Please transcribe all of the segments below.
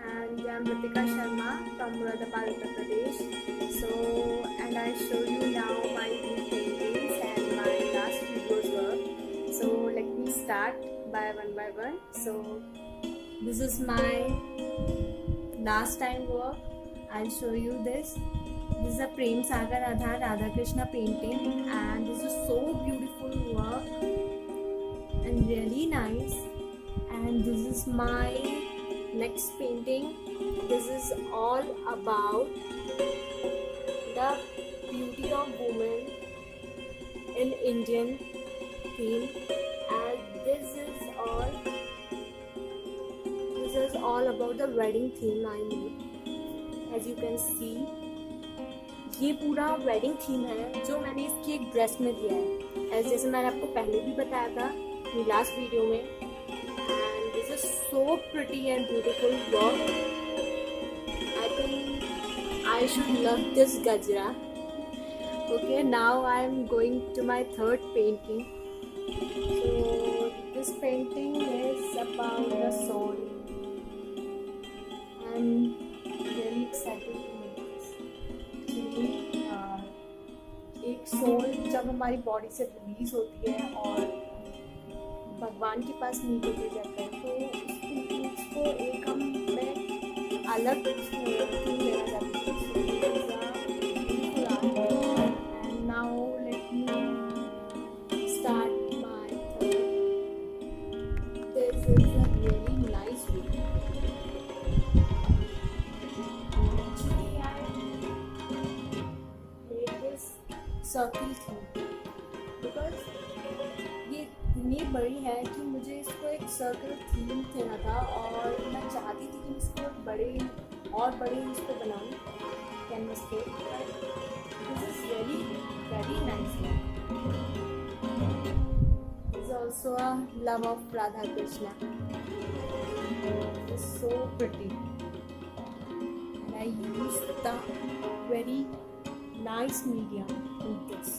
and I'm Ritika Sharma from Muradabad, Uttar Pradesh. And I show you now my new paintings and my last videos work. So let me start by one. So this is my last time work. I'll show you this. This is a Prem Sagar Radha Radha Krishna painting, and this is so beautiful work and really nice. And this is my next painting. This is all about the beauty of women in Indian theme, and this is all about the wedding theme I made. As you can see, ये पूरा wedding theme है जो मैंने इसकी एक dress में दिया है, जैसे मैंने आपको पहले भी बताया था मेरी लास्ट वीडियो में. And this is so pretty and beautiful work. I think I should love this gajra. Okay, now I am going to my third painting. So this painting is about the soul. I am really excited. एक soul जब हमारी body से release होती है और भगवान के पास नीचे लेके जाता है, तो उसको एक हम में अलग फील लेना चाहते हैं. And now let me start my third. This is a really nice video. Circle थी बिकॉज ये इतनी बड़ी है कि मुझे इसको एक सर्कल थीम देना था, और मैं चाहती थी कि इसको बड़े इसको बनाऊँ कैनवस पे. This is really very nice. This is also a love of Radha Krishna. It's so pretty and I use the very nice medium in this,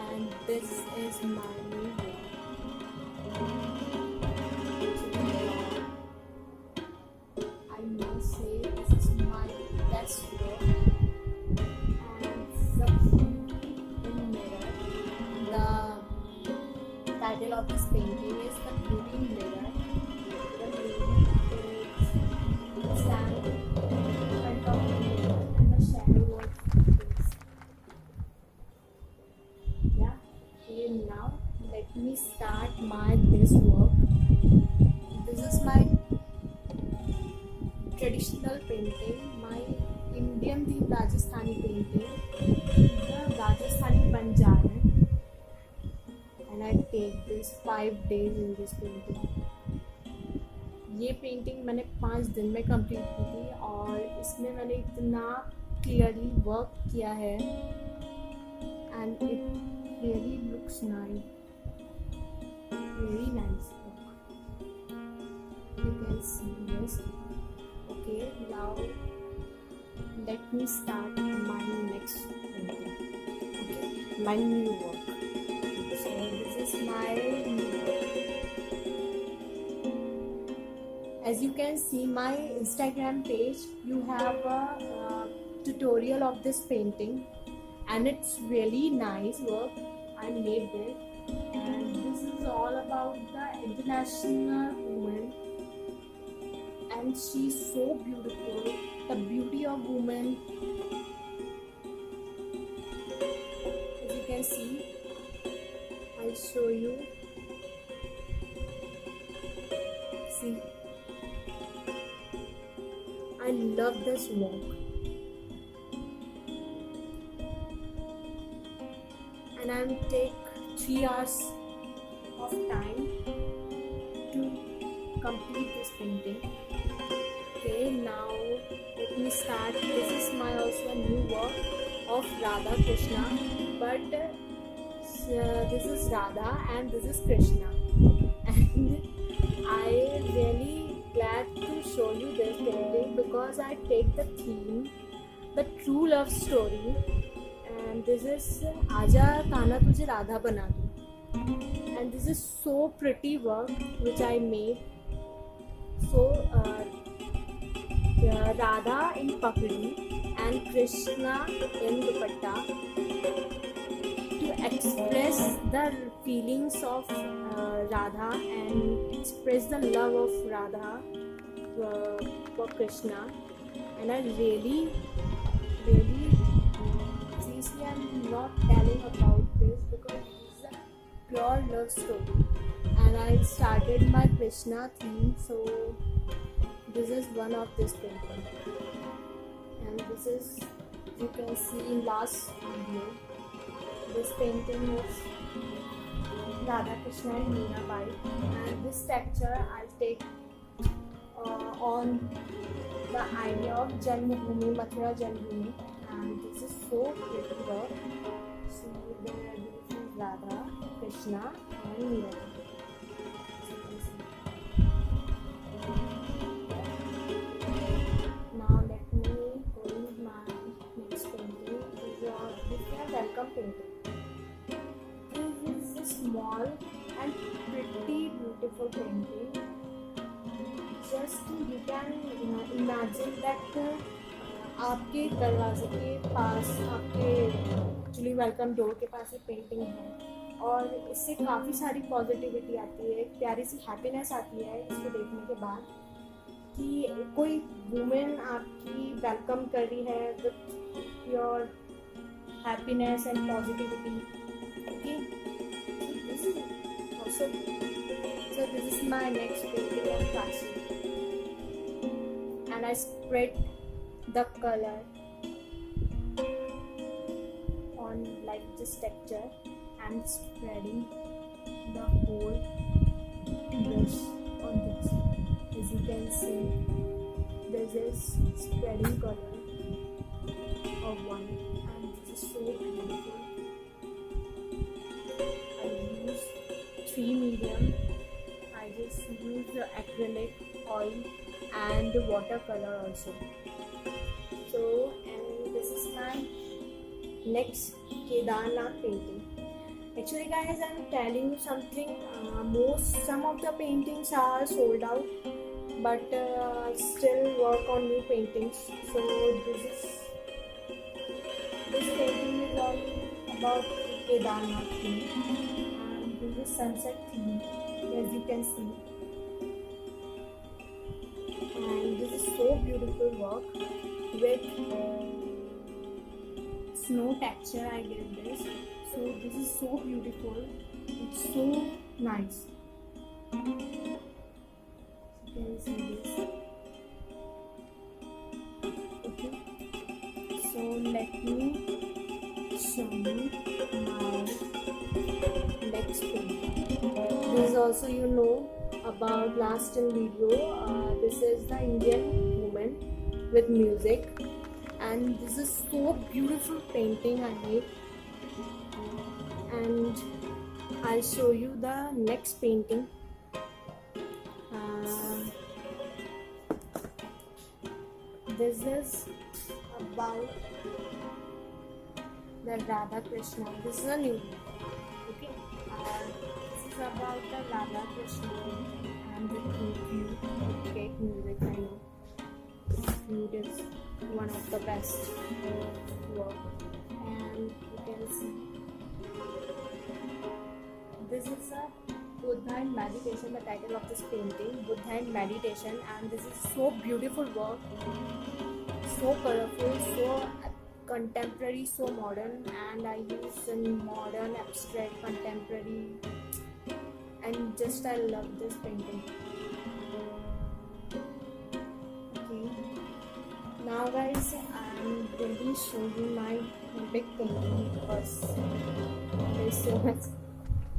and this is my new work. I must say this is my best work, and the beauty in mirror. The title of this painting is The Beauty in Mirror. The lady is standing in front of the mirror and the shadow was. Now let me start this work. This is my traditional painting, my Indian theme Rajasthani painting, the Rajasthani Banjaran, and I take this 5 days in this painting. ये painting मैंने 5 दिन में complete की थी, और इसमें मैंने इतना क्लियरली वर्क किया है, and it really looks nice. Very nice book. You can see this. Okay, now let me start my next painting. Okay, my new work. So this is my new work. As you can see my Instagram page, you have a tutorial of this painting, and it's really nice work. I made this, and this is all about the international woman, and she's so beautiful. The beauty of woman, as you can see, I'll show you. See, I love this work. And I will take 3 hours of time to complete this painting. Okay, now let me start. This is my also new work of Radha Krishna, but this is Radha and this is Krishna, and I really glad to show you this painting because I take the theme, the true love story. And this is आजा कान्हा तुझे राधा बना दूँ, and this is so pretty work which I made. So Radha in pakdi and Krishna in dupatta to express the feelings of Radha and express the love of Radha for Krishna. And I really seriously, I'm not telling about this because this is a pure love story, and I started my Krishna theme, so this is one of this painting, and this is, you can see in last video, this painting is Radha Krishna and Mirabai, and this texture I'll take on the idea of Janmabhoomi, Mathura Janmabhoomi, and this is so pretty work. So this is Radha, Krishna and Mirabai. Now let me go with my next painting. This is a welcome painting. This is a small and pretty beautiful painting. Just you can imagine that आपके दरवाजे के पास, आपके actually welcome door के पास ये painting है, और इससे काफ़ी सारी पॉजिटिविटी आती है, एक प्यारी सी हैप्पीनेस आती है इसको देखने के बाद कि कोई वुमेन आपकी वेलकम कर रही है with your happiness and positivity. Okay, this is also, so this is my next painting of Kashi, and I spread the color on like this texture and spreading the whole brush on this. As you can see, this is spreading color of one, and this is so beautiful. I use 3 medium. I just use the acrylic, oil and watercolor also. So, and this is my next Kedarnath painting. Actually guys, I'm telling you something, some of the paintings are sold out, but still work on new paintings. So this painting is all about Kedarnath theme, and this is sunset theme, as you can see, and this is so beautiful work with snow texture. I get this, so this is so beautiful, it's so nice. You can see this. Okay, so let me show you my next painting. This is also, you know about last in video, this is the Indian woman with music, and this is so beautiful painting I made, and I'll show you the next painting. This is about the Radha Krishna. This is a new one. Okay, this is about the Radha Krishna and the cute cake music. I know cute is one of the best work, and you can see this is a Buddha and Meditation, the title of this painting, Buddha and Meditation, and this is so beautiful work, so colorful, so contemporary, so modern, and I use in modern, abstract, contemporary, and just I love this painting. Okay, now guys, I'm going to show you my big painting because there's so much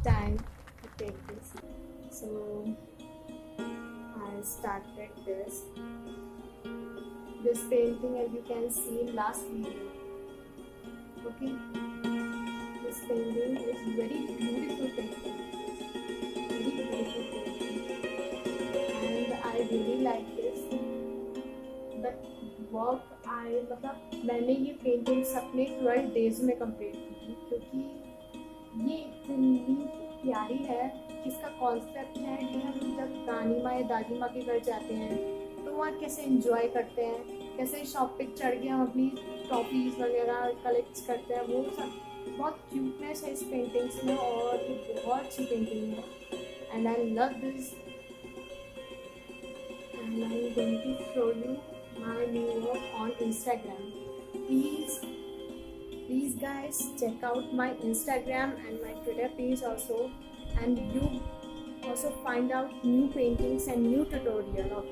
time to take this. So I started this painting, as you can see in last video. Okay, this painting is very beautiful painting, and I really like this. But work मैंने ये paintings अपने 12 days में complete की थी, क्योंकि ये इतनी प्यारी है कि इसका कॉन्सेप्ट है कि हम जब नानी माँ या दादी माँ के घर जाते हैं तो वहाँ कैसे एंजॉय करते हैं, कैसे शॉप पे चढ़ के हम अपनी ट्रॉफीज वगैरह कलेक्ट करते हैं, वो सब बहुत क्यूटनेस है इस पेंटिंग्स में और ये बहुत अच्छी पेंटिंग है and I love this and I am going to show you my new work on Instagram. Please guys, check out my Instagram and my Twitter page also, and you also find out new paintings and new tutorial of,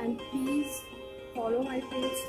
and please follow my page